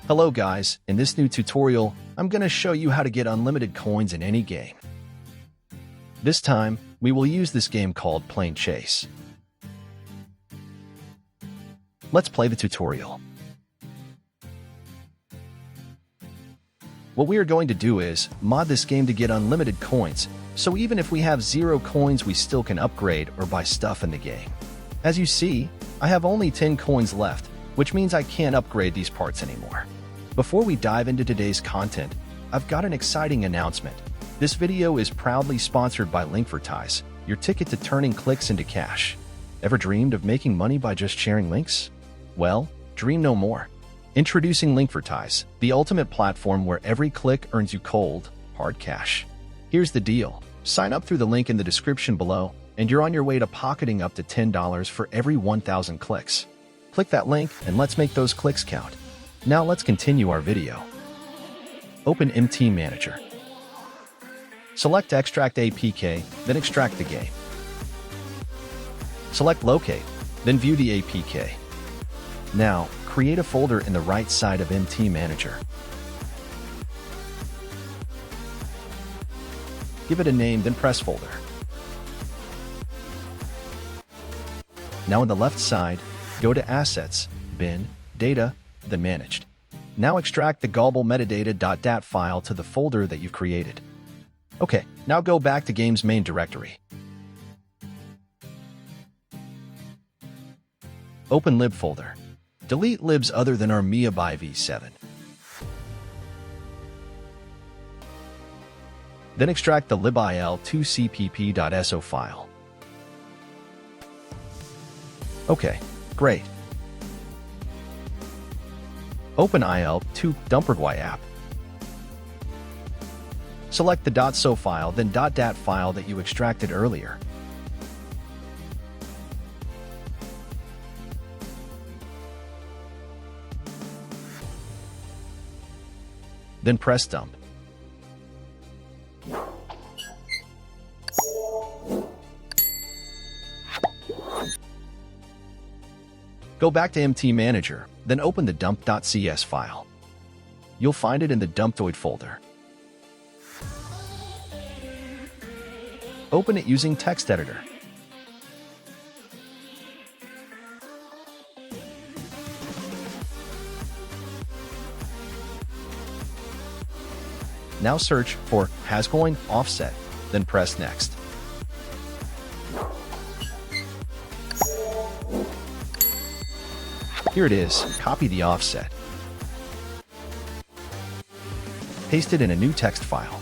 Hello guys, in this new tutorial, I'm going to show you how to get unlimited coins in any game. This time, we will use this game called Plane Chase. Let's play the tutorial. What we are going to do is mod this game to get unlimited coins, so even if we have 0 coins we still can upgrade or buy stuff in the game. As you see, I have only 10 coins left, which means I can't upgrade these parts anymore. Before we dive into today's content, I've got an exciting announcement. This video is proudly sponsored by Linkvertise, your ticket to turning clicks into cash. Ever dreamed of making money by just sharing links? Well, dream no more. Introducing Linkvertise, the ultimate platform where every click earns you cold, hard cash. Here's the deal. Sign up through the link in the description below, and you're on your way to pocketing up to $10 for every 1,000 clicks. Click that link and let's make those clicks count. Now let's continue our video. Open MT Manager. Select Extract APK, then extract the game. Select Locate, then view the APK. Now, create a folder in the right side of MT Manager. Give it a name, then press Folder. Now on the left side, go to Assets, Bin, Data, then Managed. Now extract the global metadata.dat file to the folder that you've created. Okay, now go back to Game's main directory. Open lib folder. Delete libs other than Armia by v7. Then extract the libil2cpp.so file. Okay, great. Open il2dumpergy app. Select the .so file, then .dat file that you extracted earlier. Then press dump. Go back to MT Manager, then open the dump.cs file. You'll find it in the dumptoid folder. Open it using text editor. Now search for Hascoin offset, then press Next. Here it is. Copy the offset. Paste it in a new text file.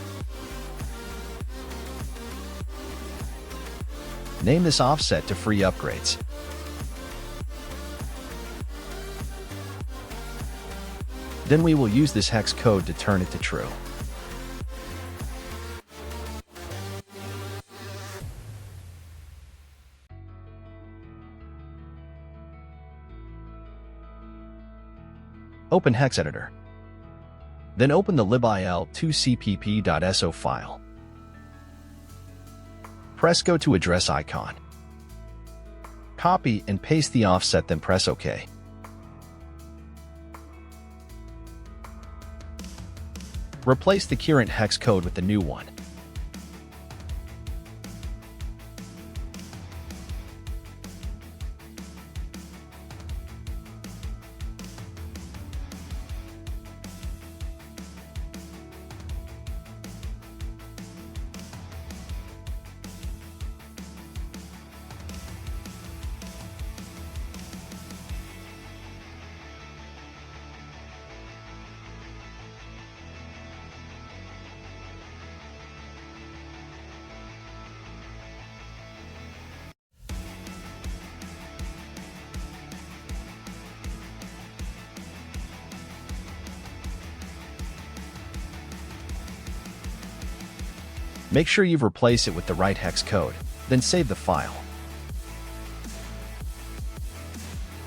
Name this offset to free upgrades. Then we will use this hex code to turn it to true. Open hex editor. Then open the libil2cpp.so file. Press go to address icon. Copy and paste the offset, then press OK. Replace the current hex code with the new one. Make sure you've replaced it with the right hex code, then save the file.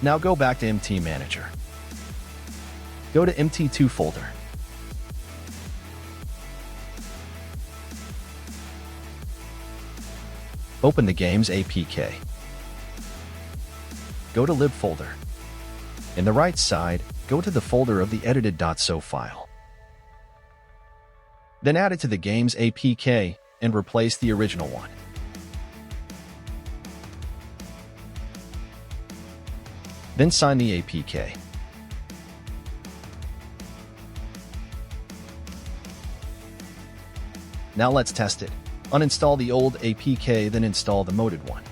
Now go back to MT Manager. Go to MT2 folder. Open the game's APK. Go to lib folder. In the right side, go to the folder of the edited.so file. Then add it to the game's APK and replace the original one. Then sign the APK. Now let's test it. Uninstall the old APK, then install the modded one.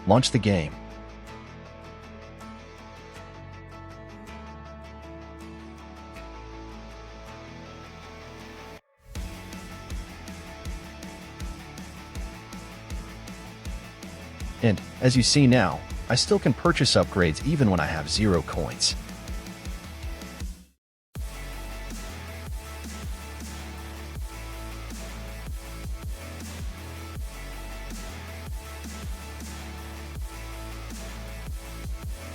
Launch the game. And, as you see now, I still can purchase upgrades even when I have 0 coins.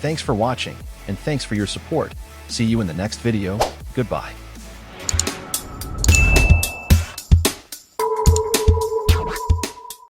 Thanks for watching, and thanks for your support. See you in the next video. Goodbye.